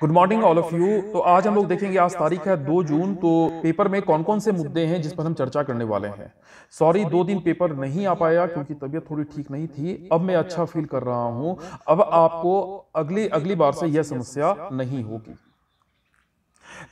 Good morning all of you. तो आज हम लोग देखेंगे, आज तारीख है 2 जून। तो पेपर में कौन कौन से मुद्दे हैं जिस पर हम चर्चा करने वाले हैं। सॉरी 2 दिन पेपर नहीं आ पाया क्योंकि तबीयत थोड़ी ठीक नहीं थी। अब मैं अच्छा फील कर रहा हूं। अब आपको अगली अगली बार से यह समस्या नहीं होगी।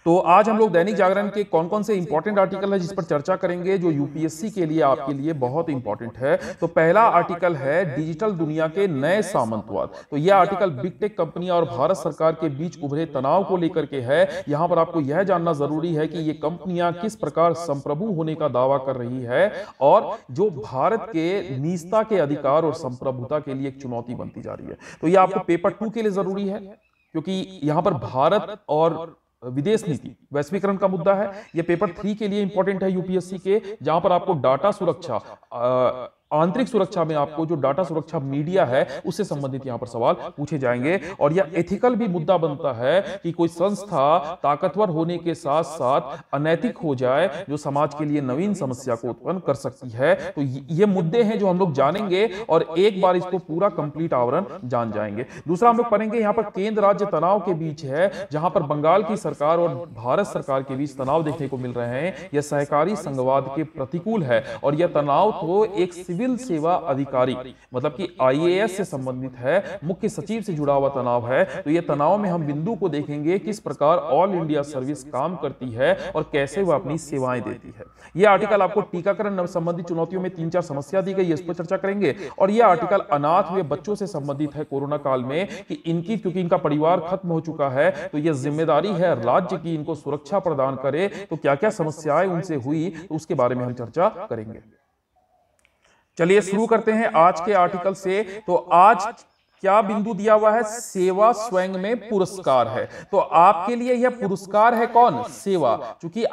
तो आज हम लोग दैनिक जागरण के कौन कौन से इंपॉर्टेंट आर्टिकल है जिस पर चर्चा करेंगे, जो यूपीएससी के लिए आपके लिए बहुत इंपॉर्टेंट है। तो पहला आर्टिकल है डिजिटल दुनिया के नए सामंतवाद। तो यह आर्टिकल बिग टेक कंपनी और भारत सरकार के बीच उभरे तनाव को लेकर के है। यहां पर आपको यह जानना जरूरी है कि ये कंपनियां किस प्रकार संप्रभु होने का दावा कर रही है और जो भारत के निजता के अधिकार और संप्रभुता के लिए एक चुनौती बनती जा रही है। तो यह आपको पेपर 2 के लिए जरूरी है क्योंकि यहां पर भारत और विदेश नीति वैश्वीकरण का मुद्दा है। यह पेपर 3 के लिए इंपॉर्टेंट है यूपीएससी के, जहां पर आपको डाटा सुरक्षा, आंतरिक सुरक्षा में आपको जो डाटा सुरक्षा मीडिया है उससे संबंधित यहां पर सवाल पूछे जाएंगे। और यह एथिकल भी मुद्दा बनता है कि कोई संस्था ताकतवर होने के साथ साथ अनैतिक हो जाए जो समाज के लिए नवीन समस्या को उत्पन्न कर सकती है। तो ये मुद्दे हैं जो हम लोग जानेंगे और एक बार इसको पूरा कंप्लीट आवरण जान जाएंगे। दूसरा हम लोग पढ़ेंगे, यहां पर केंद्र राज्य तनाव के बीच है, जहां पर बंगाल की सरकार और भारत सरकार के बीच तनाव देखने को मिल रहे हैं। यह सहकारी संघवाद के प्रतिकूल है और यह तनाव तो एक सिविल सेवा अधिकारी मतलब कि आईएएस से संबंधित है, मुख्य सचिव से जुड़ा हुआ तनाव है। तो यह तनाव में हम बिंदु को देखेंगे, किस प्रकार ऑल इंडिया सर्विस काम करती है और कैसे वह अपनी सेवाएं देती है। यह आर्टिकल आपको टीकाकरण संबंधित चुनौतियों में 3-4 समस्या दी गई है, इस पर चर्चा करेंगे। और यह आर्टिकल अनाथ हुए बच्चों से संबंधित है कोरोना काल में, कि इनकी क्योंकि इनका परिवार खत्म हो चुका है तो यह जिम्मेदारी है राज्य की इनको सुरक्षा प्रदान करे। तो क्या क्या समस्याएं उनसे हुई तो उसके बारे में हम चर्चा करेंगे। चलिए शुरू करते हैं आज के आर्टिकल से। तो आज क्या बिंदु दिया हुआ है? सेवा स्वयं में पुरस्कार है। तो आपके लिए यह पुरस्कार है कौन? सेवा। क्योंकि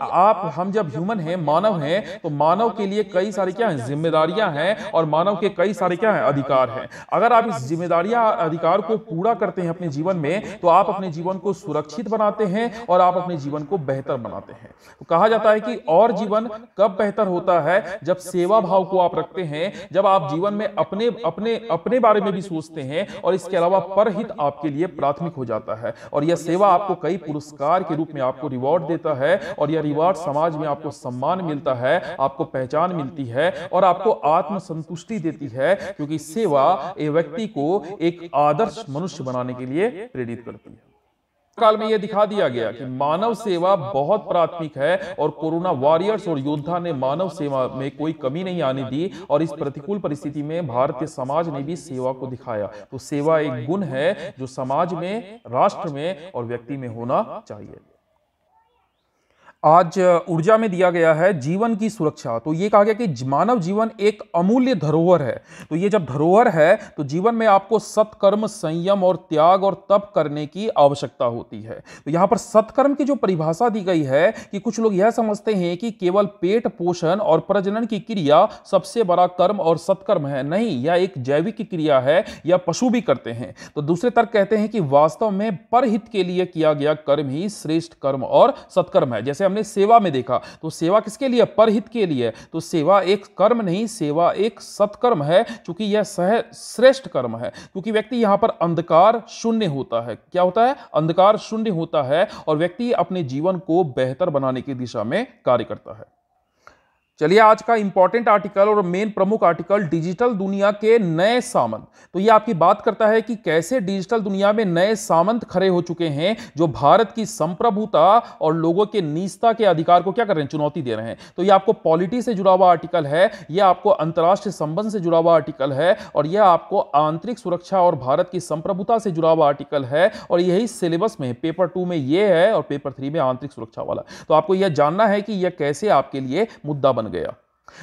हम जब ह्यूमन हैं, मानव हैं, तो मानव के लिए कई सारी क्या है? जिम्मेदारियां हैं और मानव के कई सारे क्या है? अधिकार हैं। अगर आप इस जिम्मेदारियां अधिकार को पूरा करते हैं अपने जीवन में तो आप अपने जीवन को सुरक्षित बनाते हैं और आप अपने जीवन को बेहतर बनाते हैं। तो कहा जाता है कि और जीवन कब बेहतर होता है? जब सेवा भाव को आप रखते हैं, जब आप जीवन में अपने अपने अपने बारे में भी सोचते हैं और इसके अलावा परहित आपके लिए प्राथमिक हो जाता है। और यह सेवा आपको कई पुरस्कार के रूप में आपको रिवॉर्ड देता है और यह रिवॉर्ड समाज में आपको सम्मान मिलता है, आपको पहचान मिलती है और आपको आत्मसंतुष्टि देती है, क्योंकि सेवा एक व्यक्ति को एक आदर्श मनुष्य बनाने के लिए प्रेरित करती है। काल में यह दिखा दिया गया कि मानव सेवा बहुत प्राथमिक है और कोरोना वॉरियर्स और योद्धा ने मानव सेवा में कोई कमी नहीं आने दी और इस प्रतिकूल परिस्थिति में भारतीय समाज ने भी सेवा को दिखाया। तो सेवा एक गुण है जो समाज में, राष्ट्र में और व्यक्ति में होना चाहिए। आज ऊर्जा में दिया गया है जीवन की सुरक्षा। तो ये कहा गया कि मानव जीवन एक अमूल्य धरोहर है। तो ये जब धरोहर है तो जीवन में आपको सत्कर्म, संयम और त्याग और तप करने की आवश्यकता होती है। तो यहां पर सत्कर्म की जो परिभाषा दी गई है कि कुछ लोग यह समझते हैं कि केवल पेट पोषण और प्रजनन की क्रिया सबसे बड़ा कर्म और सत्कर्म है। नहीं, यह एक जैविक क्रिया है, यह पशु भी करते हैं। तो दूसरे तर्क कहते हैं कि वास्तव में परहित के लिए किया गया कर्म ही श्रेष्ठ कर्म और सत्कर्म है। जैसे हमने सेवा में देखा, तो सेवा किसके लिए? परहित के लिए। तो सेवा एक कर्म नहीं, सेवा एक सत्कर्म है, क्योंकि यह श्रेष्ठ कर्म है। क्योंकि व्यक्ति यहां पर अंधकार शून्य होता है। क्या होता है? अंधकार शून्य होता है और व्यक्ति अपने जीवन को बेहतर बनाने की दिशा में कार्य करता है। चलिए आज का इंपॉर्टेंट आर्टिकल और मेन प्रमुख आर्टिकल, डिजिटल दुनिया के नए सामंत। तो ये आपकी बात करता है कि कैसे डिजिटल दुनिया में नए सामंत खड़े हो चुके हैं जो भारत की संप्रभुता और लोगों के निजता के अधिकार को क्या कर रहे हैं? चुनौती दे रहे हैं। तो ये आपको पॉलिटी से जुड़ा हुआ आर्टिकल है, यह आपको अंतर्राष्ट्रीय संबंध से जुड़ा हुआ आर्टिकल है और यह आपको आंतरिक सुरक्षा और भारत की संप्रभुता से जुड़ा हुआ आर्टिकल है। और यही सिलेबस में पेपर 2 में यह है और पेपर 3 में आंतरिक सुरक्षा वाला। तो आपको यह जानना है कि यह कैसे आपके लिए मुद्दा बन गया।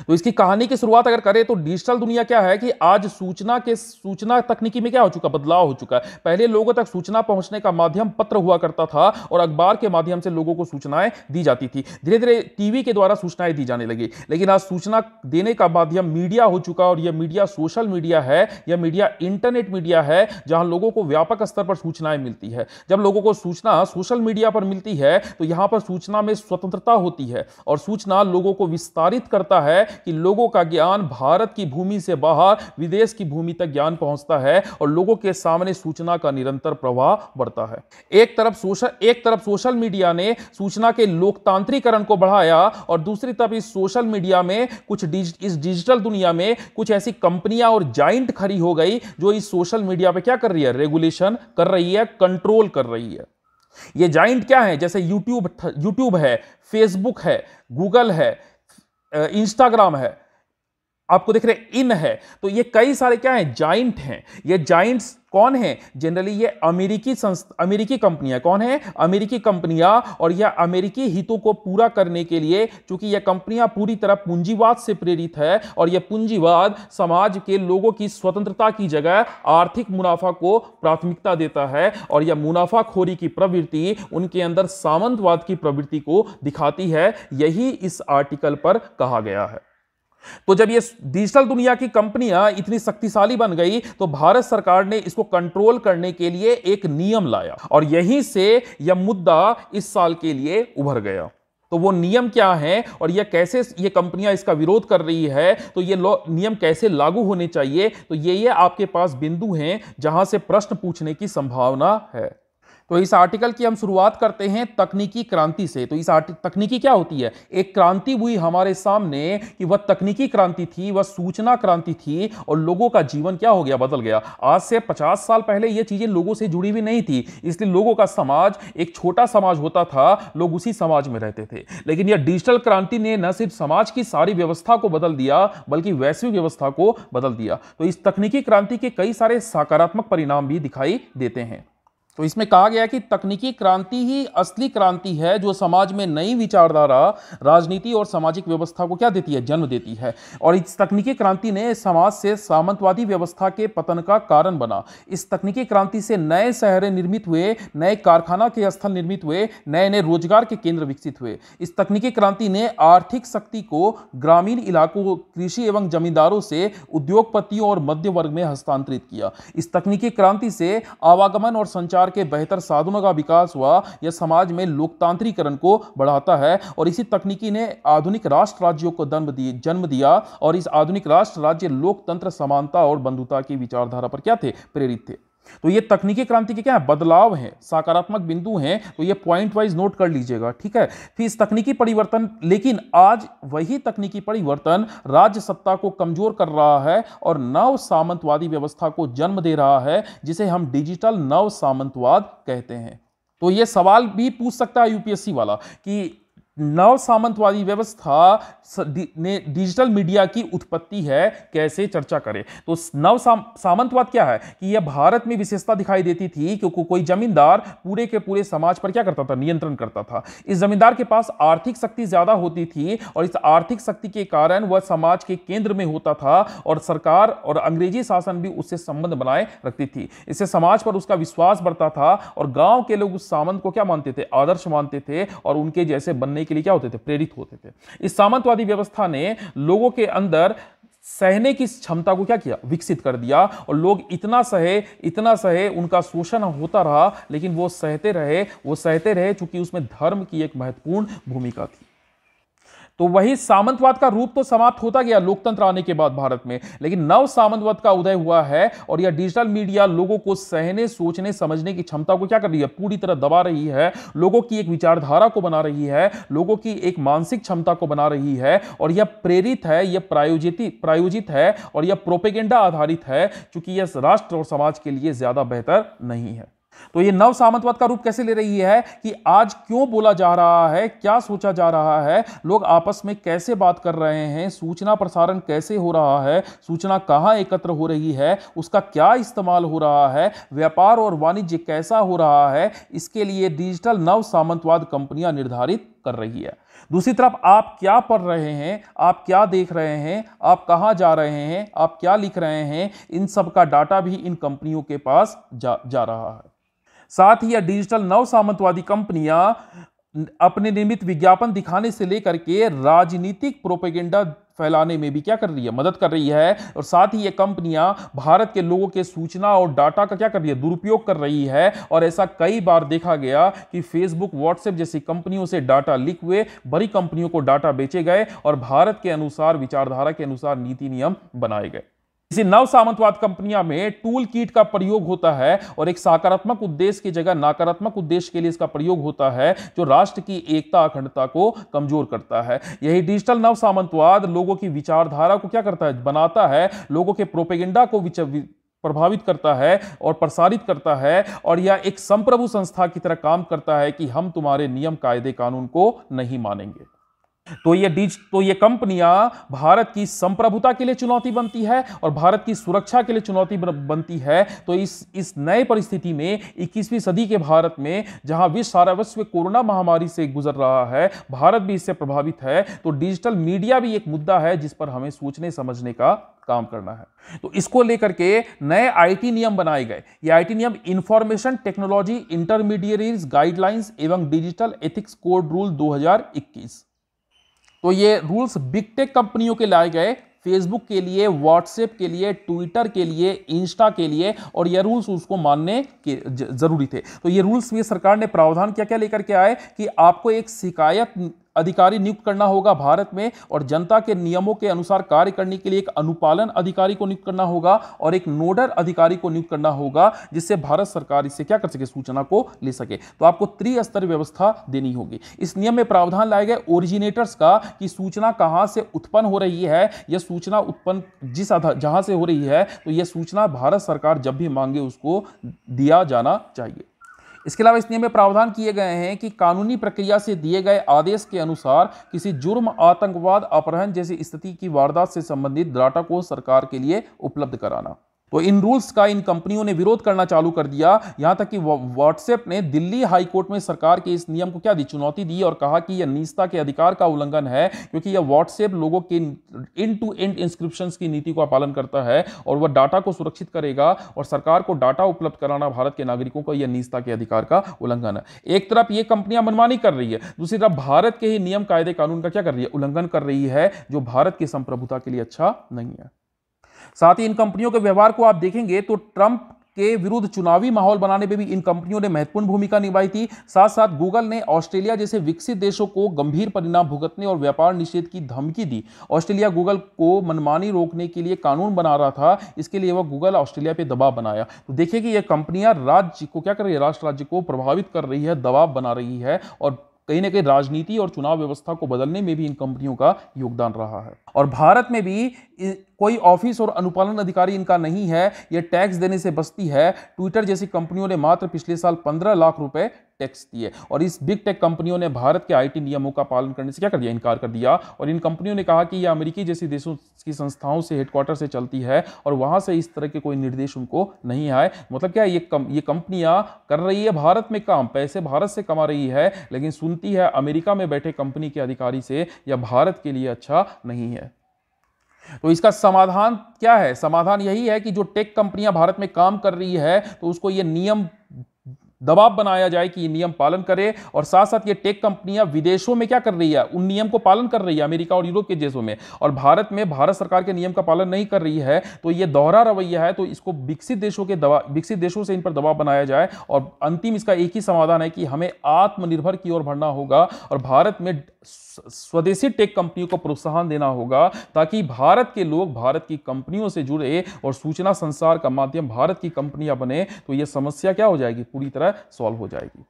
तो इसकी कहानी की शुरुआत अगर करें तो डिजिटल दुनिया क्या है कि आज सूचना तकनीकी में क्या हो चुका? बदलाव हो चुका है। पहले लोगों तक सूचना पहुंचने का माध्यम पत्र हुआ करता था और अखबार के माध्यम से लोगों को सूचनाएं दी जाती थी। धीरे धीरे टीवी के द्वारा सूचनाएं दी जाने लगी। लेकिन आज सूचना देने का माध्यम मीडिया हो चुका और यह मीडिया सोशल मीडिया है, यह मीडिया इंटरनेट मीडिया है, जहां लोगों को व्यापक स्तर पर सूचनाएं मिलती है। जब लोगों को सूचना सोशल मीडिया पर मिलती है तो यहां पर सूचना में स्वतंत्रता होती है और सूचना लोगों को विस्तारित करता है है कि लोगों का ज्ञान भारत की भूमि से बाहर विदेश की भूमि तक ज्ञान पहुंचता है और लोगों के सामने सूचना का निरंतर प्रवाह बढ़ता है। एक तरफ सोशल मीडिया ने सूचना के लोकतांत्रिकरण को बढ़ाया और दूसरी तरफ इस सोशल मीडिया में इस डिजिटल दुनिया में कुछ ऐसी कंपनियां और जाइंट खड़ी हो गई जो इस सोशल मीडिया पे क्या कर रही है, रेगुलेशन कर रही है, कंट्रोल कर रही है। ये जाइंट क्या है, जैसे यूट्यूब है, फेसबुक है, गूगल है, इंस्टाग्राम है, आपको दिख रहे इन है। तो ये कई सारे क्या हैं, जाइंट हैं। ये जाइंट्स कौन है, जनरली ये अमेरिकी कंपनियां। कौन है, अमेरिकी कंपनियां। और यह अमेरिकी हितों को पूरा करने के लिए, चूंकि यह कंपनियां पूरी तरह पूंजीवाद से प्रेरित है और यह पूंजीवाद समाज के लोगों की स्वतंत्रता की जगह आर्थिक मुनाफा को प्राथमिकता देता है और यह मुनाफाखोरी की प्रवृत्ति उनके अंदर सामंतवाद की प्रवृत्ति को दिखाती है। यही इस आर्टिकल पर कहा गया है। तो जब ये डिजिटल दुनिया की कंपनियां इतनी शक्तिशाली बन गई तो भारत सरकार ने इसको कंट्रोल करने के लिए एक नियम लाया और यहीं से यह मुद्दा इस साल के लिए उभर गया। तो वो नियम क्या है और यह कैसे ये कंपनियां इसका विरोध कर रही है, तो ये नियम कैसे लागू होने चाहिए, तो ये आपके पास बिंदु हैं जहां से प्रश्न पूछने की संभावना है। तो इस आर्टिकल की हम शुरुआत करते हैं तकनीकी क्रांति से। तो इस तकनीकी क्या होती है, एक क्रांति हुई हमारे सामने कि वह तकनीकी क्रांति थी, वह सूचना क्रांति थी और लोगों का जीवन क्या हो गया, बदल गया। आज से 50 साल पहले ये चीजें लोगों से जुड़ी हुई नहीं थी, इसलिए लोगों का समाज एक छोटा समाज होता था, लोग उसी समाज में रहते थे। लेकिन यह डिजिटल क्रांति ने न सिर्फ समाज की सारी व्यवस्था को बदल दिया बल्कि वैश्विक व्यवस्था को बदल दिया। तो इस तकनीकी क्रांति के कई सारे सकारात्मक परिणाम भी दिखाई देते हैं। तो इसमें कहा गया कि तकनीकी क्रांति ही असली क्रांति है जो समाज में नई विचारधारा, राजनीति और सामाजिक व्यवस्था को क्या देती है, जन्म देती है। और इस तकनीकी क्रांति ने समाज से सामंतवादी व्यवस्था के पतन का कारण बना। इस तकनीकी क्रांति से नए शहर निर्मित हुए, नए कारखाना के स्थल निर्मित हुए, नए नए रोजगार के केंद्र विकसित हुए। इस तकनीकी क्रांति ने आर्थिक शक्ति को ग्रामीण इलाकों, कृषि एवं जमींदारों से उद्योगपतियों और मध्य वर्ग में हस्तांतरित किया। इस तकनीकी क्रांति से आवागमन और संचार के बेहतर साधनों का विकास हुआ। यह समाज में लोकतांत्रिकरण को बढ़ाता है और इसी तकनीकी ने आधुनिक राष्ट्र राज्यों को जन्म दिया और इस आधुनिक राष्ट्र राज्य लोकतंत्र, समानता और बंधुता की विचारधारा पर क्या थे, प्रेरित थे। तो ये तकनीकी क्रांति के क्या है, बदलाव हैं, सकारात्मक बिंदु हैं। तो ये पॉइंट वाइज नोट कर लीजिएगा, ठीक है। फिर इस तकनीकी परिवर्तन, लेकिन आज वही तकनीकी परिवर्तन राज्य सत्ता को कमजोर कर रहा है और नव सामंतवादी व्यवस्था को जन्म दे रहा है, जिसे हम डिजिटल नव सामंतवाद कहते हैं। तो ये सवाल भी पूछ सकता है यूपीएससी वाला कि नव सामंतवादी व्यवस्था ने डिजिटल मीडिया की उत्पत्ति है, कैसे चर्चा करें। तो नव सामंतवाद क्या है कि यह भारत में विशेषता दिखाई देती थी क्योंकि कोई जमींदार पूरे के पूरे समाज पर क्या करता था, नियंत्रण करता था। इस जमींदार के पास आर्थिक शक्ति ज्यादा होती थी और इस आर्थिक शक्ति के कारण वह समाज के केंद्र में होता था और सरकार और अंग्रेजी शासन भी उससे संबंध बनाए रखती थी। इससे समाज पर उसका विश्वास बढ़ता था और गांव के लोग उस सामंत को क्या मानते थे, आदर्श मानते थे और उनके जैसे बनने के लिए क्या होते थे, प्रेरित होते थे। इस सामंतवादी व्यवस्था ने लोगों के अंदर सहने की क्षमता को क्या किया, विकसित कर दिया और लोग इतना सहे, उनका शोषण होता रहा लेकिन वो सहते रहे क्योंकि उसमें धर्म की एक महत्वपूर्ण भूमिका थी। तो वही सामंतवाद का रूप तो समाप्त होता गया लोकतंत्र आने के बाद भारत में, लेकिन नव सामंतवाद का उदय हुआ है और यह डिजिटल मीडिया लोगों को सहने, सोचने, समझने की क्षमता को क्या कर रही है, पूरी तरह दबा रही है। लोगों की एक विचारधारा को बना रही है, लोगों की एक मानसिक क्षमता को बना रही है और यह प्रेरित है, यह प्रायोजित है और यह प्रोपेगेंडा आधारित है क्योंकि यह राष्ट्र और समाज के लिए ज्यादा बेहतर नहीं है। तो ये नव सामंतवाद का रूप कैसे ले रही है कि आज क्यों बोला जा रहा है, क्या सोचा जा रहा है, लोग आपस में कैसे बात कर रहे हैं, सूचना प्रसारण कैसे हो रहा है, सूचना कहां एकत्र हो रही है, उसका क्या इस्तेमाल हो रहा है, व्यापार और वाणिज्य कैसा हो रहा है, इसके लिए डिजिटल नव सामंतवाद कंपनियां निर्धारित कर रही है। दूसरी तरफ आप क्या पढ़ रहे हैं, आप क्या देख रहे हैं, आप कहां जा रहे हैं, आप क्या लिख रहे हैं, इन सब का डाटा भी इन कंपनियों के पास जा रहा है। साथ ही यह डिजिटल नव सामंतवादी कंपनियां अपने निर्मित विज्ञापन दिखाने से लेकर के राजनीतिक प्रोपेगेंडा फैलाने में भी क्या कर रही है, मदद कर रही है। और साथ ही ये कंपनियां भारत के लोगों के सूचना और डाटा का क्या कर रही है, दुरुपयोग कर रही है। और ऐसा कई बार देखा गया कि फेसबुक, व्हाट्सएप जैसी कंपनियों से डाटा लीक हुए, बड़ी कंपनियों को डाटा बेचे गए और भारत के अनुसार, विचारधारा के अनुसार नीति नियम बनाए गए। इसी नव सामंतवाद कंपनियां में टूल किट का प्रयोग होता है और एक सकारात्मक उद्देश्य की जगह नकारात्मक उद्देश्य के लिए इसका प्रयोग होता है, जो राष्ट्र की एकता, अखंडता को कमजोर करता है। यही डिजिटल नव सामंतवाद लोगों की विचारधारा को क्या करता है, बनाता है, लोगों के प्रोपेगेंडा को प्रभावित करता है और प्रसारित करता है। और यह एक संप्रभु संस्था की तरह काम करता है कि हम तुम्हारे नियम, कायदे, कानून को नहीं मानेंगे। तो ये कंपनियां भारत की संप्रभुता के लिए चुनौती बनती है और भारत की सुरक्षा के लिए चुनौती बनती है। तो इस नए परिस्थिति में 21वीं सदी के भारत में, जहां सारा विश्व कोरोना महामारी से गुजर रहा है, भारत भी इससे प्रभावित है, तो डिजिटल मीडिया भी एक मुद्दा है जिस पर हमें सोचने समझने का काम करना है। तो इसको लेकर के नए आईटी नियम बनाए गए। ये आईटी नियम इंफॉर्मेशन टेक्नोलॉजी इंटरमीडिएरीज गाइडलाइंस एवं डिजिटल एथिक्स कोड रूल 2021। तो ये रूल्स बिग टेक कंपनियों के लाए गए, फेसबुक के लिए, व्हाट्सएप के लिए, ट्विटर के लिए, इंस्टा के लिए, और ये रूल्स उसको मानने के जरूरी थे। तो ये रूल्स में सरकार ने प्रावधान क्या क्या लेकर के आए कि आपको एक शिकायत अधिकारी नियुक्त करना होगा भारत में, और जनता के नियमों के अनुसार कार्य करने के लिए एक अनुपालन अधिकारी को नियुक्त करना होगा और एक नोडल अधिकारी को नियुक्त करना होगा, जिससे भारत सरकार इससे क्या कर सके, सूचना को ले सके। तो आपको त्रिस्तरीय व्यवस्था देनी होगी। इस नियम में प्रावधान लाए गए ओरिजिनेटर्स का, कि सूचना कहां से उत्पन्न हो रही है, यह सूचना उत्पन्न जहां से हो रही है, तो यह सूचना भारत सरकार जब भी मांगे उसको दिया जाना चाहिए। इसके अलावा इस नियम में प्रावधान किए गए हैं कि कानूनी प्रक्रिया से दिए गए आदेश के अनुसार किसी जुर्म, आतंकवाद, अपहरण जैसी स्थिति की वारदात से संबंधित डाटा को सरकार के लिए उपलब्ध कराना। तो इन रूल्स का इन कंपनियों ने विरोध करना चालू कर दिया, यहां तक कि व्हाट्सएप ने दिल्ली हाई कोर्ट में सरकार के इस नियम को क्या दी, चुनौती दी, और कहा कि यह निजता के अधिकार का उल्लंघन है, क्योंकि यह व्हाट्सएप लोगों के एंड टू एंड इंस्क्रिप्शंस की नीति का पालन करता है और वह डाटा को सुरक्षित करेगा, और सरकार को डाटा उपलब्ध कराना भारत के नागरिकों को यह निजता के अधिकार का उल्लंघन है। एक तरफ ये कंपनियां मनमानी कर रही है, दूसरी तरफ भारत के ही नियम, कायदे, कानून का क्या कर रही है, उल्लंघन कर रही है, जो भारत की संप्रभुता के लिए अच्छा नहीं है। साथ ही इन कंपनियों के व्यवहार को आप देखेंगे तो ट्रंप के विरुद्ध चुनावी माहौल बनाने में भी इन कंपनियों ने महत्वपूर्ण भूमिका निभाई थी। साथ साथ गूगल ने ऑस्ट्रेलिया जैसे विकसित देशों को गंभीर परिणाम भुगतने और व्यापार निषेध की धमकी दी। ऑस्ट्रेलिया गूगल को मनमानी रोकने के लिए कानून बना रहा था, इसके लिए वह गूगल ऑस्ट्रेलिया पे दबाव बनाया। तो देखिए कि यह कंपनियां राज्य को क्या कर रही है, राष्ट्र राज्य को प्रभावित कर रही है, दबाव बना रही है, और कहीं ना कहीं राजनीति और चुनाव व्यवस्था को बदलने में भी इन कंपनियों का योगदान रहा है। और भारत में भी कोई ऑफिस और अनुपालन अधिकारी इनका नहीं है, यह टैक्स देने से बचती है। ट्विटर जैसी कंपनियों ने मात्र पिछले साल 15 लाख रुपए टैक्स दिए, और इस बिग टेक कंपनियों ने भारत के आईटी नियमों का पालन करने से क्या कर दिया, इनकार कर दिया। और इन कंपनियों ने कहा कि यह अमेरिकी जैसी देशों की संस्थाओं से, हेडक्वार्टर से चलती है और वहां से इस तरह के कोई निर्देश उनको नहीं आए। मतलब क्या, ये कंपनियां कर रही है भारत में काम, पैसे भारत से कमा रही है, लेकिन सुनती है अमेरिका में बैठे कंपनी के अधिकारी से, यह भारत के लिए अच्छा नहीं है। तो इसका समाधान क्या है? समाधान यही है कि जो टेक कंपनियां भारत में काम कर रही है, तो उसको ये नियम, दबाव बनाया जाए कि ये नियम पालन करे, और साथ साथ ये टेक कंपनियां विदेशों में क्या कर रही है, उन नियम को पालन कर रही है, अमेरिका और यूरोप के देशों में, और भारत में भारत सरकार के नियम का पालन नहीं कर रही है। तो ये दोहरा रवैया है। तो इसको विकसित देशों से इन पर दबाव बनाया जाए, और अंतिम इसका एक ही समाधान है कि हमें आत्मनिर्भर की ओर बढ़ना होगा और भारत में स्वदेशी टेक कंपनियों को प्रोत्साहन देना होगा, ताकि भारत के लोग भारत की कंपनियों से जुड़े और सूचना संसार का माध्यम भारत की कंपनियां बने। तो यह समस्या क्या हो जाएगी, पूरी तरह सॉल्व हो जाएगी।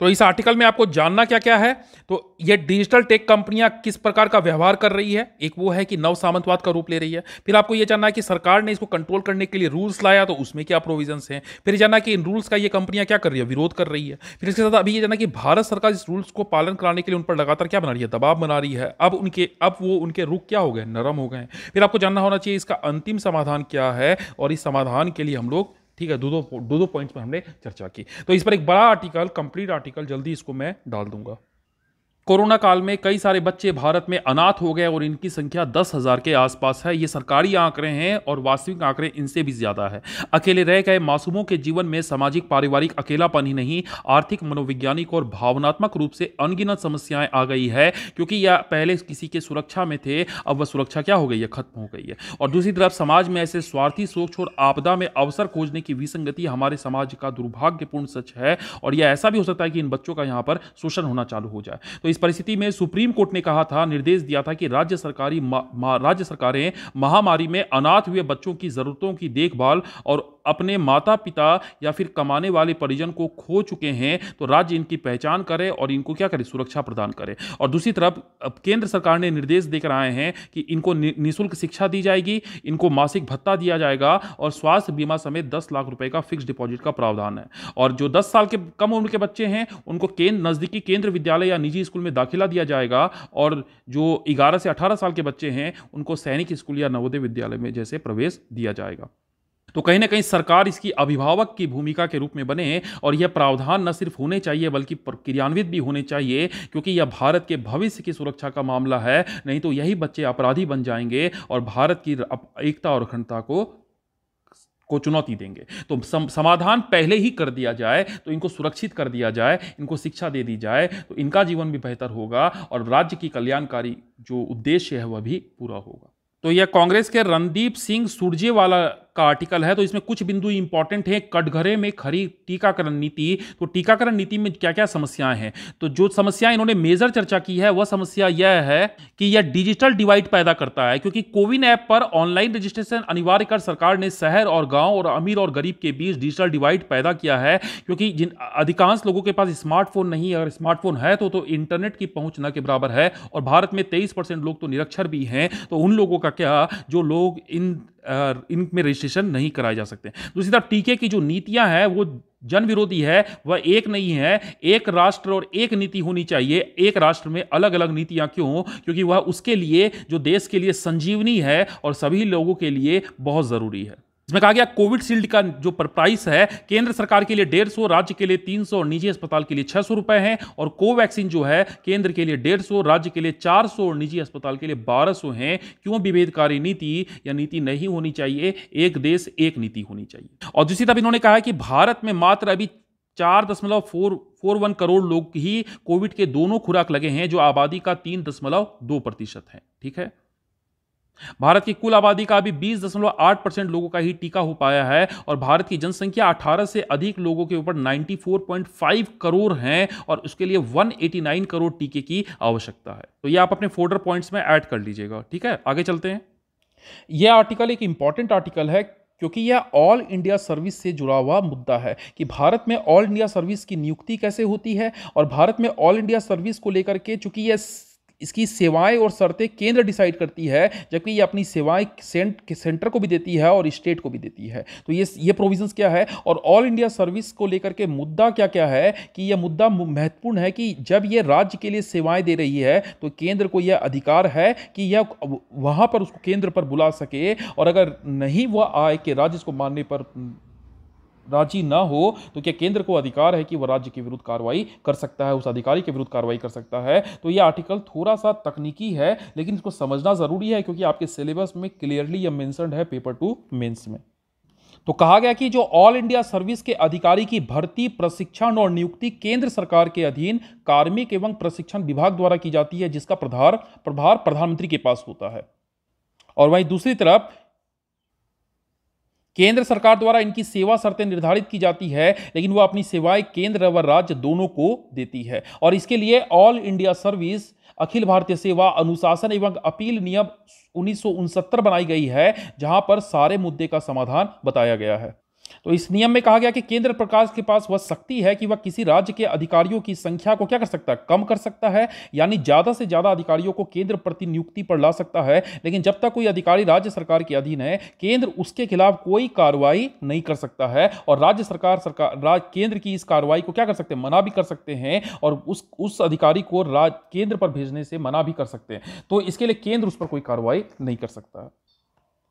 तो इस आर्टिकल में आपको जानना क्या क्या है, तो ये डिजिटल टेक कंपनियां किस प्रकार का व्यवहार कर रही है। एक वो है कि नव सामंतवाद का रूप ले रही है। फिर आपको ये जानना है कि सरकार ने इसको कंट्रोल करने के लिए रूल्स लाया, तो उसमें क्या प्रोविजंस हैं। फिर जानना है कि इन रूल्स का ये कंपनियां क्या कर रही है, विरोध कर रही है। फिर इसके साथ अभी ये जानना कि भारत सरकार इस रूल्स को पालन कराने के लिए उन पर लगातार क्या बना रही है, दबाव बना रही है। अब वो उनके रुख क्या हो गए, नरम हो गए। फिर आपको जानना होना चाहिए इसका अंतिम समाधान क्या है, और इस समाधान के लिए हम लोग, ठीक है, दो पॉइंट्स पर हमने चर्चा की। तो इस पर एक बड़ा आर्टिकल, कंप्लीट आर्टिकल जल्दी इसको मैं डाल दूंगा। कोरोना काल में कई सारे बच्चे भारत में अनाथ हो गए और इनकी संख्या 10,000 के आसपास है। ये सरकारी आंकड़े हैं और वास्तविक आंकड़े इनसे भी ज्यादा है। अकेले रह गए मासूमों के जीवन में सामाजिक पारिवारिक अकेलापन ही नहीं, आर्थिक, मनोवैज्ञानिक और भावनात्मक रूप से अनगिनत समस्याएं आ गई है, क्योंकि यह पहले किसी के सुरक्षा में थे, अब वह सुरक्षा क्या हो गई है, खत्म हो गई है। और दूसरी तरफ समाज में ऐसे स्वार्थी सोच और आपदा में अवसर खोजने की विसंगति हमारे समाज का दुर्भाग्यपूर्ण सच है। और यह ऐसा भी हो सकता है कि इन बच्चों का यहां पर शोषण होना चालू हो जाए। तो इस परिस्थिति में सुप्रीम कोर्ट ने कहा था, निर्देश दिया था कि राज्य सरकारें महामारी में अनाथ हुए बच्चों की जरूरतों की देखभाल और अपने माता पिता या फिर कमाने वाले परिजन को खो चुके हैं तो राज्य इनकी पहचान करे और इनको क्या करे, सुरक्षा प्रदान करे। और दूसरी तरफ अब केंद्र सरकार ने निर्देश देकर आए हैं कि इनको निःशुल्क शिक्षा दी जाएगी, इनको मासिक भत्ता दिया जाएगा और स्वास्थ्य बीमा समेत 10 लाख रुपए का फिक्स डिपॉजिट का प्रावधान है। और जो 10 साल के कम उम्र के बच्चे हैं उनको नजदीकी केंद्र विद्यालय या निजी स्कूल में दाखिला दिया जाएगा, और जो 11 से 18 साल के बच्चे हैं उनको सैनिक स्कूल या नवोदय विद्यालय में जैसे प्रवेश दिया जाएगा। तो कहीं ना कहीं सरकार इसकी अभिभावक की भूमिका के रूप में बने और यह प्रावधान न सिर्फ होने चाहिए बल्कि क्रियान्वित भी होने चाहिए, क्योंकि यह भारत के भविष्य की सुरक्षा का मामला है। नहीं तो यही बच्चे अपराधी बन जाएंगे और भारत की एकता और अखंडता को चुनौती देंगे। तो समाधान पहले ही कर दिया जाए, तो इनको सुरक्षित कर दिया जाए, इनको शिक्षा दे दी जाए, तो इनका जीवन भी बेहतर होगा और राज्य की कल्याणकारी जो उद्देश्य है वह भी पूरा होगा। तो यह कांग्रेस के रणदीप सिंह सुरजेवाला का आर्टिकल है। तो इसमें कुछ बिंदु इंपॉर्टेंट है। कटघरे में खरी टीकाकरण नीति, तो टीकाकरण नीति में क्या क्या समस्याएं हैं, तो जो समस्याएं इन्होंने मेजर चर्चा की है वह समस्या यह है कि यह डिजिटल डिवाइड पैदा करता है, क्योंकि कोविन ऐप पर ऑनलाइन रजिस्ट्रेशन अनिवार्य कर सरकार ने शहर और गांव और अमीर और गरीब के बीच डिजिटल डिवाइड पैदा किया है। क्योंकि जिन अधिकांश लोगों के पास स्मार्टफोन नहीं है, अगर स्मार्टफोन है तो इंटरनेट की पहुंच न के बराबर है, और भारत में 23% लोग तो निरक्षर भी हैं। तो उन लोगों का क्या, जो लोग इनमें रजिस्ट्रेशन नहीं कराए जा सकते। दूसरी तरफ टीके की जो नीतियां हैं वो जन विरोधी है, वह एक नहीं है। एक राष्ट्र और एक नीति होनी चाहिए। एक राष्ट्र में अलग अलग नीतियां क्यों? क्योंकि वह उसके लिए जो देश के लिए संजीवनी है और सभी लोगों के लिए बहुत जरूरी है। इसमें कहा गया कोविड शील्ड का जो प्राइस है केंद्र सरकार के लिए 150, राज्य के लिए 300 और निजी अस्पताल के लिए 600 रुपए है। और कोवैक्सीन जो है केंद्र के लिए 150, राज्य के लिए 400 और निजी अस्पताल के लिए 1200 है। क्यों विभेदकारी नीति या नीति नहीं होनी चाहिए, एक देश एक नीति होनी चाहिए। और दूसरी तरफ इन्होंने कहा कि भारत में मात्र अभी 4.41 करोड़ लोग ही कोविड के दोनों खुराक लगे हैं, जो आबादी का 3.2% है। ठीक है, भारत की कुल आबादी का अभी 20.8% लोगों का ही टीका हो पाया है, और भारत की जनसंख्या 18 से अधिक लोगों के ऊपर 94.5 करोड़ हैं, और उसके लिए 189 करोड़ टीके की आवश्यकता है। तो ये आप अपने फोल्डर पॉइंट्स में ऐड कर लीजिएगा। ठीक है, आगे चलते हैं। यह आर्टिकल एक इंपॉर्टेंट आर्टिकल है, क्योंकि यह ऑल इंडिया सर्विस से जुड़ा हुआ मुद्दा है कि भारत में ऑल इंडिया सर्विस की नियुक्ति कैसे होती है। और भारत में ऑल इंडिया सर्विस को लेकर के, चूंकि यह इसकी सेवाएं और शर्तें केंद्र डिसाइड करती है, जबकि ये अपनी सेवाएं सेंटर को भी देती है और स्टेट को भी देती है। तो ये प्रोविजंस क्या है, और ऑल इंडिया सर्विस को लेकर के मुद्दा क्या क्या है, कि यह मुद्दा महत्वपूर्ण है कि जब ये राज्य के लिए सेवाएं दे रही है तो केंद्र को यह अधिकार है कि यह वहां पर उसको केंद्र पर बुला सके, और अगर नहीं वह आए कि राज्य इसको मानने पर राजी ना हो तो क्या केंद्र को अधिकार है कि वह राज्य के विरुद्ध कार्रवाई कर सकता है, उस अधिकारी के विरुद्ध कार्रवाई कर सकता है। तो यह आर्टिकल थोड़ा सा तकनीकी है, लेकिन इसको समझना जरूरी है, क्योंकि आपके सिलेबस में क्लियरली यह मेंशन्ड है पेपर 2 मेंस में। तो कहा गया कि जो ऑल इंडिया सर्विस के अधिकारी की भर्ती, प्रशिक्षण और नियुक्ति केंद्र सरकार के अधीन कार्मिक एवं प्रशिक्षण विभाग द्वारा की जाती है, जिसका प्रभार प्रधानमंत्री के पास होता है। और वहीं दूसरी तरफ केंद्र सरकार द्वारा इनकी सेवा शर्तें निर्धारित की जाती है, लेकिन वह अपनी सेवाएं केंद्र व राज्य दोनों को देती है। और इसके लिए all India service Akhil Bharatiya सेवा अनुशासन एवं अपील नियम 1969 बनाई गई है, जहां पर सारे मुद्दे का समाधान बताया गया है। तो इस नियम में कहा गया कि केंद्र सरकार के पास वह शक्ति है कि वह किसी राज्य के अधिकारियों की संख्या को क्या कर सकता है, कम कर सकता है, यानी ज्यादा से ज्यादा अधिकारियों को केंद्र प्रति नियुक्ति पर ला सकता है। लेकिन जब तक कोई अधिकारी राज्य सरकार के अधीन है, केंद्र उसके खिलाफ कोई कार्रवाई नहीं कर सकता है, और राज्य सरकार केंद्र की इस कार्रवाई को क्या कर सकते हैं, मना भी कर सकते हैं, और उस अधिकारी को केंद्र पर भेजने से मना भी कर सकते हैं। तो इसके लिए केंद्र उस पर कोई कार्रवाई नहीं कर सकता है।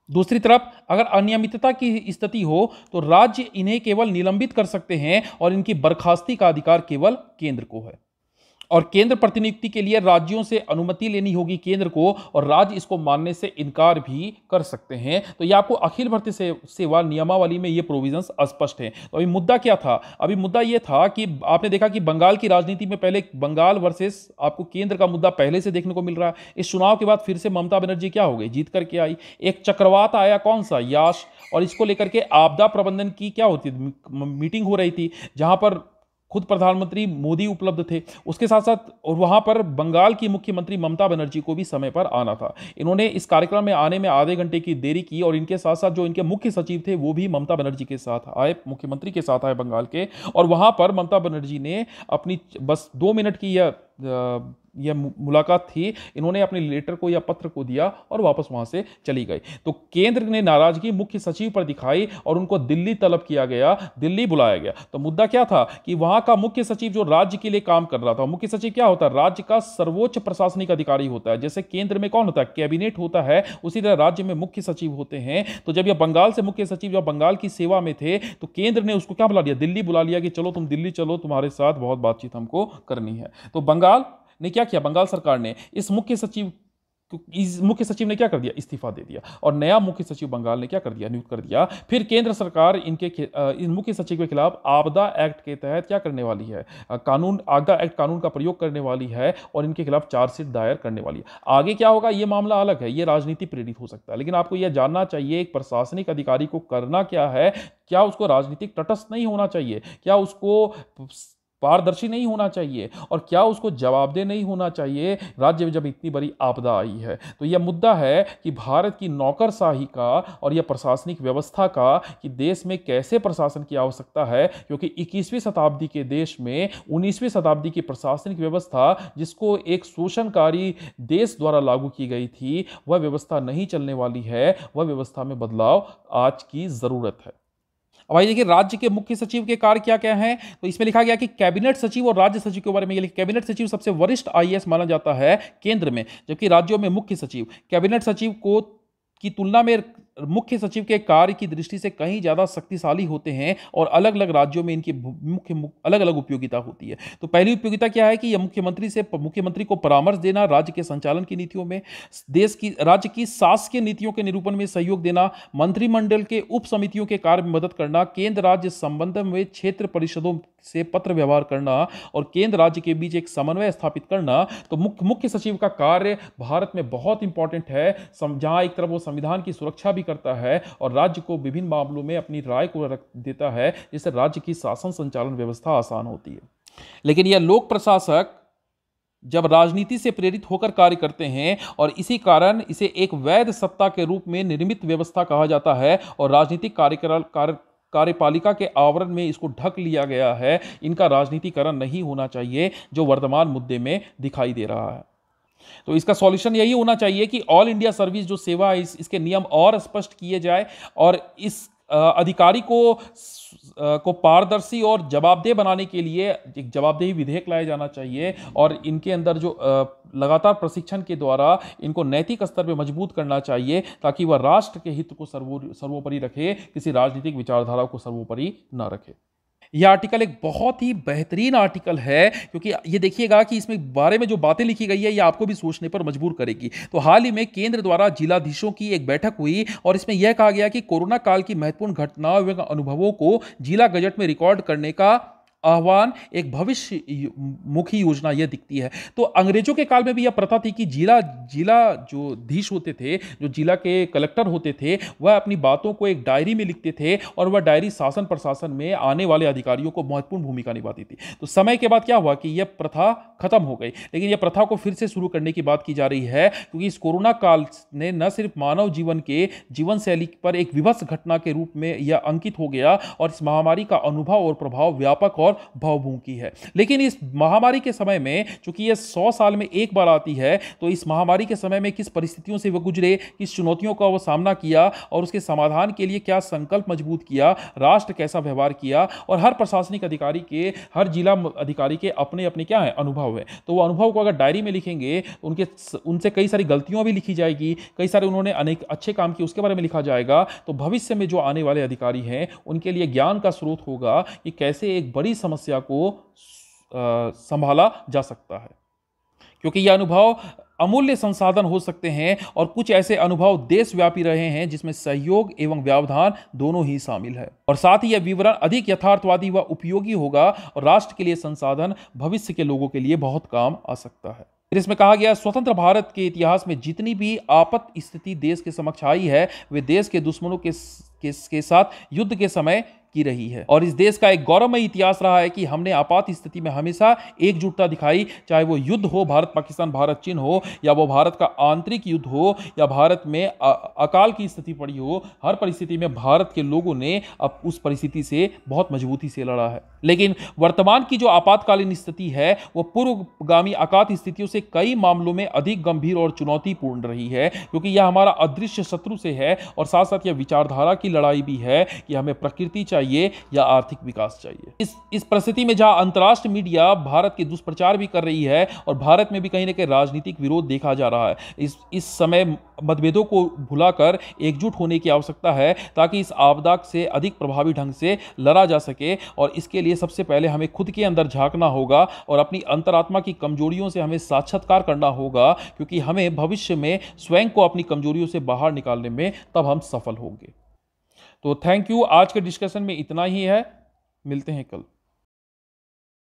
दूसरी तरफ अगर अनियमितता की स्थिति हो तो राज्य इन्हें केवल निलंबित कर सकते हैं, और इनकी बर्खास्ती का अधिकार केवल केंद्र को है। और केंद्र प्रतिनियुक्ति के लिए राज्यों से अनुमति लेनी होगी केंद्र को, और राज्य इसको मानने से इनकार भी कर सकते हैं। तो ये आपको अखिल भारतीय सेवा नियमावली में ये प्रोविजंस अस्पष्ट हैं। तो अभी मुद्दा क्या था? अभी मुद्दा ये था कि आपने देखा कि बंगाल की राजनीति में पहले बंगाल वर्सेस आपको केंद्र का मुद्दा पहले से देखने को मिल रहा है। इस चुनाव के बाद फिर से ममता बनर्जी क्या हो गई? जीत करके आई। एक चक्रवात आया, कौन सा? यास। और इसको लेकर के आपदा प्रबंधन की क्या होती मीटिंग हो रही थी, जहां पर खुद प्रधानमंत्री मोदी उपलब्ध थे। उसके साथ साथ और वहां पर बंगाल की मुख्यमंत्री ममता बनर्जी को भी समय पर आना था। इन्होंने इस कार्यक्रम में आने में आधे घंटे की देरी की, और इनके साथ साथ जो इनके मुख्य सचिव थे वो भी ममता बनर्जी के साथ आए, मुख्यमंत्री के साथ आए बंगाल के। और वहां पर ममता बनर्जी ने अपनी बस 2 मिनट की यह मुलाकात थी, इन्होंने अपने लेटर को या पत्र को दिया और वापस वहां से चली गई। तो केंद्र ने नाराजगी मुख्य सचिव पर दिखाई और उनको दिल्ली तलब किया गया, दिल्ली बुलाया गया। तो मुद्दा क्या था कि वहां का मुख्य सचिव जो राज्य के लिए काम कर रहा था, मुख्य सचिव क्या होता है? राज्य का सर्वोच्च प्रशासनिक अधिकारी होता है। जैसे केंद्र में कौन होता है? कैबिनेट होता है, उसी तरह राज्य में मुख्य सचिव होते हैं। तो जब यह बंगाल से मुख्य सचिव जब बंगाल की सेवा में थे, तो केंद्र ने उसको क्या बुला लिया? दिल्ली बुला लिया कि चलो तुम दिल्ली चलो, तुम्हारे साथ बहुत बातचीत हमको करनी है। तो बंगाल ने क्या किया? बंगाल सरकार ने इस मुख्य सचिव ने क्या कर दिया? इस्तीफा दे दिया। और नया मुख्य सचिव बंगाल ने क्या कर दिया? नियुक्त कर दिया। फिर केंद्र सरकार इस मुख्य सचिव के खिलाफ आपदा एक्ट के तहत क्या करने वाली है? आपदा एक्ट कानून का प्रयोग करने वाली है और इनके खिलाफ चार्जशीट दायर करने वाली है। आगे क्या होगा ये मामला अलग है, ये राजनीति प्रेरित हो सकता है, लेकिन आपको यह जानना चाहिए एक प्रशासनिक अधिकारी को करना क्या है। क्या उसको राजनीतिक तटस्थ नहीं होना चाहिए? क्या उसको पारदर्शी नहीं होना चाहिए? और क्या उसको जवाबदेह नहीं होना चाहिए राज्य में जब इतनी बड़ी आपदा आई है? तो यह मुद्दा है कि भारत की नौकरशाही का और यह प्रशासनिक व्यवस्था का कि देश में कैसे प्रशासन की आवश्यकता है, क्योंकि 21वीं शताब्दी के देश में 19वीं शताब्दी की प्रशासनिक व्यवस्था जिसको एक शोषणकारी देश द्वारा लागू की गई थी, वह व्यवस्था नहीं चलने वाली है। वह व्यवस्था में बदलाव आज की जरूरत है। अब भाई देखिए राज्य के मुख्य सचिव के कार्य क्या क्या हैं। तो इसमें लिखा गया कि कैबिनेट सचिव और राज्य सचिव के बारे में ये लिखा, कैबिनेट सचिव सबसे वरिष्ठ आईएएस माना जाता है केंद्र में, जबकि राज्यों में मुख्य सचिव कैबिनेट सचिव को की तुलना में मुख्य सचिव के कार्य की दृष्टि से कहीं ज्यादा शक्तिशाली होते हैं और अलग अलग राज्यों में इनकी अलग अलग उपयोगिता होती है। तो पहली उपयोगिता क्या है कि यह मुख्यमंत्री को परामर्श देना राज्य के संचालन की नीतियों में, राज्य की शासकीय नीतियों के निरूपण में सहयोग देना, मंत्रिमंडल के उप समितियों के कार्य में मदद करना, केंद्र राज्य संबंध में क्षेत्र परिषदों से पत्र व्यवहार करना और केंद्र राज्य के बीच एक समन्वय स्थापित करना। तो मुख्य सचिव का कार्य भारत में बहुत इंपॉर्टेंट है, जहां एक तरफ वो संविधान की सुरक्षा भी करता है और राज्य को विभिन्न मामलों में अपनी राय को रख देता है, जिससे राज्य की शासन संचालन व्यवस्था आसान होती है। लेकिन यह लोक प्रशासक जब राजनीति से प्रेरित होकर कार्य करते हैं और इसी कारण इसे एक वैध सत्ता के रूप में निर्मित व्यवस्था कहा जाता है और राजनीतिक कार्यपालिका के आवरण में इसको ढक लिया गया है। इनका राजनीतिकरण नहीं होना चाहिए जो वर्तमान मुद्दे में दिखाई दे रहा है। तो इसका सॉल्यूशन यही होना चाहिए कि ऑल इंडिया सर्विस जो सेवा है इसके नियम और स्पष्ट किए जाए और इस अधिकारी को पारदर्शी और जवाबदेह बनाने के लिए एक जवाबदेही विधेयक लाया जाना चाहिए और इनके अंदर जो लगातार प्रशिक्षण के द्वारा इनको नैतिक स्तर पर मजबूत करना चाहिए ताकि वह राष्ट्र के हित को सर्वोपरि रखे, किसी राजनीतिक विचारधारा को सर्वोपरि न रखे। यह आर्टिकल एक बहुत ही बेहतरीन आर्टिकल है क्योंकि ये देखिएगा कि इसमें बारे में जो बातें लिखी गई है ये आपको भी सोचने पर मजबूर करेगी। तो हाल ही में केंद्र द्वारा जिलाधीशों की एक बैठक हुई और इसमें यह कहा गया कि कोरोना काल की महत्वपूर्ण घटनाओं एवं अनुभवों को जिला गजट में रिकॉर्ड करने का आह्वान एक भविष्य मुखी योजना यह दिखती है। तो अंग्रेजों के काल में भी यह प्रथा थी कि जिला जो धीश होते थे, जो जिला के कलेक्टर होते थे, वह अपनी बातों को एक डायरी में लिखते थे और वह डायरी शासन प्रशासन में आने वाले अधिकारियों को महत्वपूर्ण भूमिका निभाती थी। तो समय के बाद क्या हुआ कि यह प्रथा खत्म हो गई, लेकिन यह प्रथा को फिर से शुरू करने की बात की जा रही है क्योंकि इस कोरोना काल ने न सिर्फ मानव जीवन के जीवन शैली पर एक विभत्स घटना के रूप में यह अंकित हो गया और इस महामारी का अनुभव और प्रभाव व्यापक और भावभूमि है। लेकिन इस महामारी के समय में चूंकि यह 100 साल में एक बार आती है, तो इस महामारी के समय में किस परिस्थितियों से वह गुजरे, किस चुनौतियों का वह सामना किया और उसके समाधान के लिए क्या संकल्प मजबूत किया, राष्ट्र कैसा व्यवहार किया और हर प्रशासनिक अधिकारी के, हर जिला अधिकारी के अपने अपने क्या है अनुभव है। तो वो अनुभव को अगर डायरी में लिखेंगे उनसे कई सारी गलतियां भी लिखी जाएगी, कई सारे उन्होंने अनेक अच्छे काम किए उसके बारे में लिखा जाएगा। तो भविष्य में जो आने वाले अधिकारी हैं उनके लिए ज्ञान का स्रोत होगा कि कैसे एक बड़ी समस्या को संभाला जा सकता है, क्योंकि यह अनुभव अमूल्य संसाधन हो सकते हैं और कुछ ऐसे अनुभव देशव्यापी रहे हैं जिसमें सहयोग एवं व्यवधान दोनों ही शामिल है, और साथ ही यह विवरण अधिक यथार्थवादी व उपयोगी होगा और राष्ट्र के लिए संसाधन भविष्य के लोगों के लिए बहुत काम आ सकता है। फिर इसमें कहा गया, स्वतंत्र भारत के इतिहास में जितनी भी आपात स्थिति देश के समक्ष आई है वे देश के दुश्मनों के साथ युद्ध के समय की रही है, और इस देश का एक गौरवमय इतिहास रहा है कि हमने आपात स्थिति में हमेशा एकजुटता दिखाई, चाहे वो युद्ध हो, भारत पाकिस्तान, भारत चीन हो, या वो भारत का आंतरिक युद्ध हो, या भारत में अकाल की स्थिति पड़ी हो। हर परिस्थिति में भारत के लोगों ने अब उस परिस्थिति से बहुत मजबूती से लड़ा है। लेकिन वर्तमान की जो आपातकालीन स्थिति है वो पूर्वगामी आपात स्थितियों से कई मामलों में अधिक गंभीर और चुनौतीपूर्ण रही है, क्योंकि यह हमारा अदृश्य शत्रु से है, और साथ साथ यह विचारधारा की लड़ाई भी है कि हमें प्रकृति चाहिए या आर्थिक विकास चाहिए। इस परिस्थिति में जहां अंतर्राष्ट्रीय मीडिया भारत के दुष्प्रचार भी कर रही है और भारत में भी कहीं ना कहीं राजनीतिक विरोध देखा जा रहा है, इस समय मतभेदों को भुलाकर एकजुट होने की आवश्यकता है ताकि इस आपदा से अधिक प्रभावी ढंग से लड़ा जा सके। और इसके लिए सबसे पहले हमें खुद के अंदर झांकना होगा और अपनी अंतरात्मा की कमजोरियों से हमें साक्षात्कार करना होगा, क्योंकि हमें भविष्य में स्वयं को अपनी कमजोरियों से बाहर निकालने में तब हम सफल होंगे। तो थैंक यू। आज के डिस्कशन में इतना ही है, मिलते हैं कल।